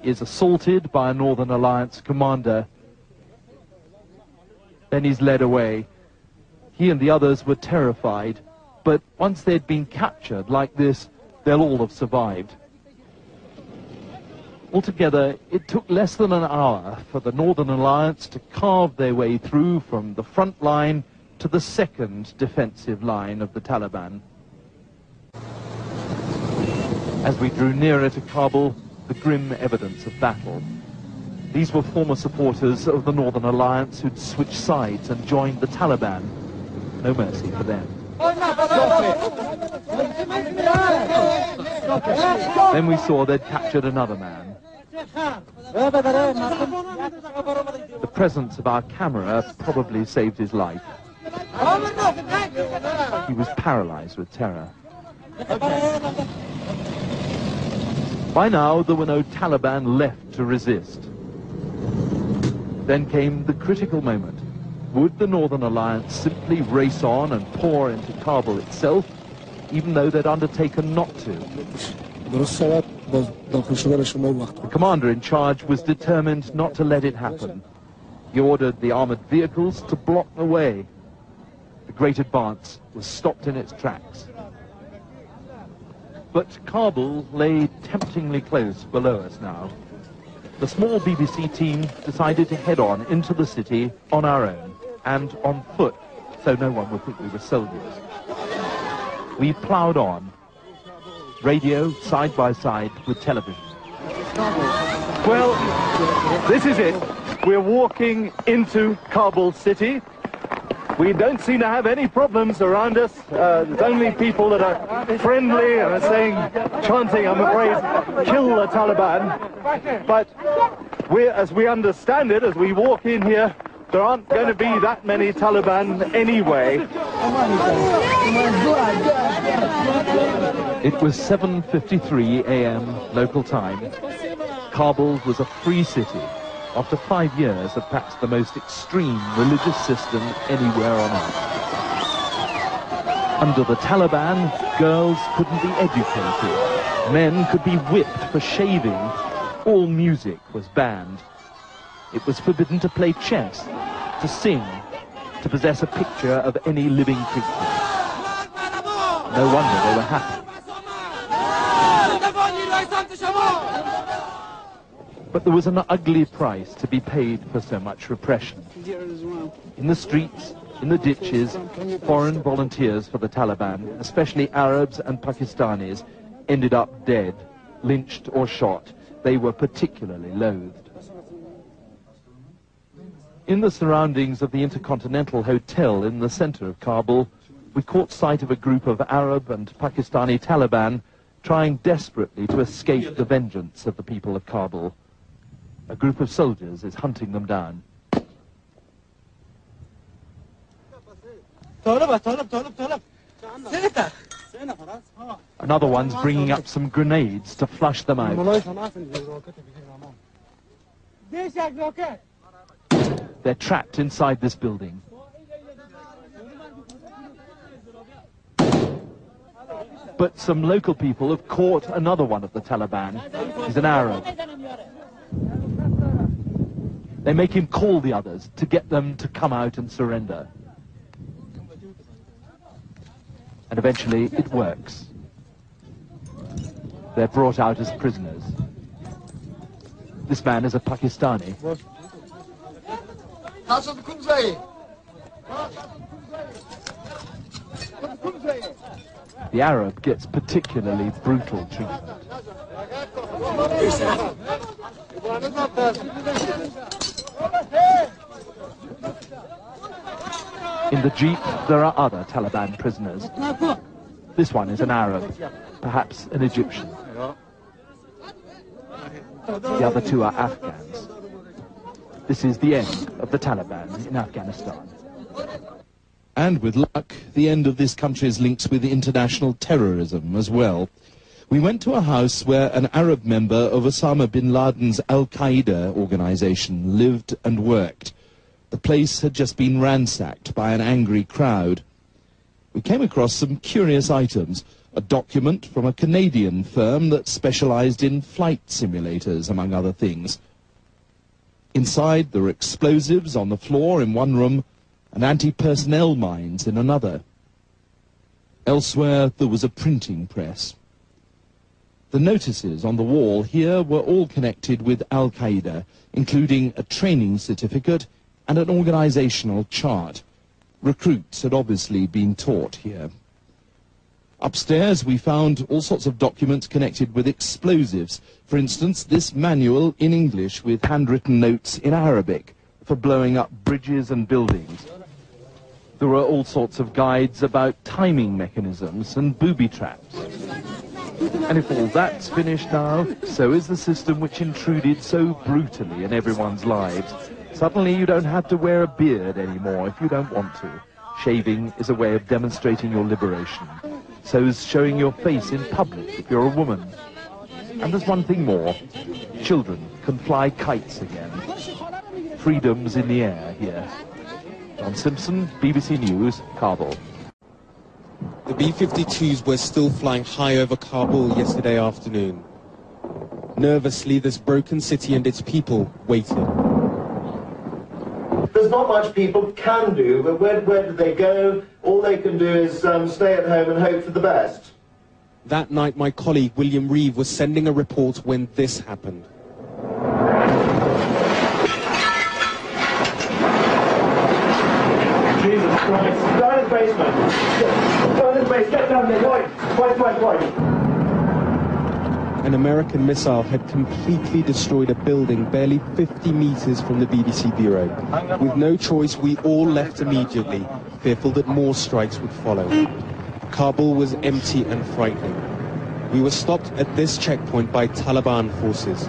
is assaulted by a Northern Alliance commander. Then he's led away. He and the others were terrified, but once they'd been captured like this, they'll all have survived. Altogether, it took less than an hour for the Northern Alliance to carve their way through from the front line to the second defensive line of the Taliban. As we drew nearer to Kabul, the grim evidence of battle. These were former supporters of the Northern Alliance who'd switched sides and joined the Taliban. No mercy for them. Then we saw they'd captured another man. The presence of our camera probably saved his life. He was paralyzed with terror. By now, there were no Taliban left to resist. Then came the critical moment. Would the Northern Alliance simply race on and pour into Kabul itself, even though they'd undertaken not to? The commander in charge was determined not to let it happen. He ordered the armored vehicles to block the way. The great advance was stopped in its tracks. But Kabul lay temptingly close below us now. The small BBC team decided to head on into the city on our own and on foot, so no one would think we were soldiers. We ploughed on, radio side by side with television. Well, this is it. We're walking into Kabul city. We don't seem to have any problems around us. There's only people that are friendly and are saying, chanting, I'm afraid, kill the Taliban. But as we understand it, as we walk in here, there aren't going to be that many Taliban anyway. It was 7:53 a.m. local time. Kabul was a free city after 5 years of perhaps the most extreme religious system anywhere on earth. Under the Taliban, girls couldn't be educated. Men could be whipped for shaving. All music was banned. It was forbidden to play chess, to sing, to possess a picture of any living creature. No wonder they were happy. But there was an ugly price to be paid for so much repression. In the streets, in the ditches, foreign volunteers for the Taliban, especially Arabs and Pakistanis, ended up dead, lynched or shot. They were particularly loathed. In the surroundings of the Intercontinental Hotel in the center of Kabul, we caught sight of a group of Arab and Pakistani Taliban trying desperately to escape the vengeance of the people of Kabul. A group of soldiers is hunting them down. Another one's bringing up some grenades to flush them out. They're trapped inside this building. But some local people have caught another one of the Taliban. He's an Arab. They make him call the others to get them to come out and surrender. And eventually it works. They're brought out as prisoners. This man is a Pakistani. The Arab gets particularly brutal treatment. In the jeep, there are other Taliban prisoners. This one is an Arab, perhaps an Egyptian. The other two are Afghans. This is the end of the Taliban in Afghanistan. And with luck, the end of this country's links with international terrorism as well. We went to a house where an Arab member of Osama bin Laden's Al-Qaeda organization lived and worked. The place had just been ransacked by an angry crowd. We came across some curious items, a document from a Canadian firm that specialized in flight simulators, among other things. Inside, there were explosives on the floor in one room and anti-personnel mines in another. Elsewhere, there was a printing press. The notices on the wall here were all connected with Al-Qaeda, including a training certificate and an organizational chart. Recruits had obviously been taught here. Upstairs, we found all sorts of documents connected with explosives. For instance, this manual in English with handwritten notes in Arabic for blowing up bridges and buildings. There were all sorts of guides about timing mechanisms and booby traps. And if all that's finished now, so is the system which intruded so brutally in everyone's lives. Suddenly you don't have to wear a beard anymore if you don't want to. Shaving is a way of demonstrating your liberation. So is showing your face in public if you're a woman. And there's one thing more. Children can fly kites again. Freedom's in the air here. John Simpson, BBC News, Kabul. The B-52s were still flying high over Kabul yesterday afternoon. Nervously, this broken city and its people waited. There's not much people can do, but where do they go? All they can do is stay at home and hope for the best. That night, my colleague William Reeve was sending a report when this happened. Jesus Christ. Down in the basement. Down in the basement. Get down there. Right. An American missile had completely destroyed a building barely 50 meters from the BBC bureau. With no choice, we all left immediately, fearful that more strikes would follow. Kabul was empty and frightening. We were stopped at this checkpoint by Taliban forces.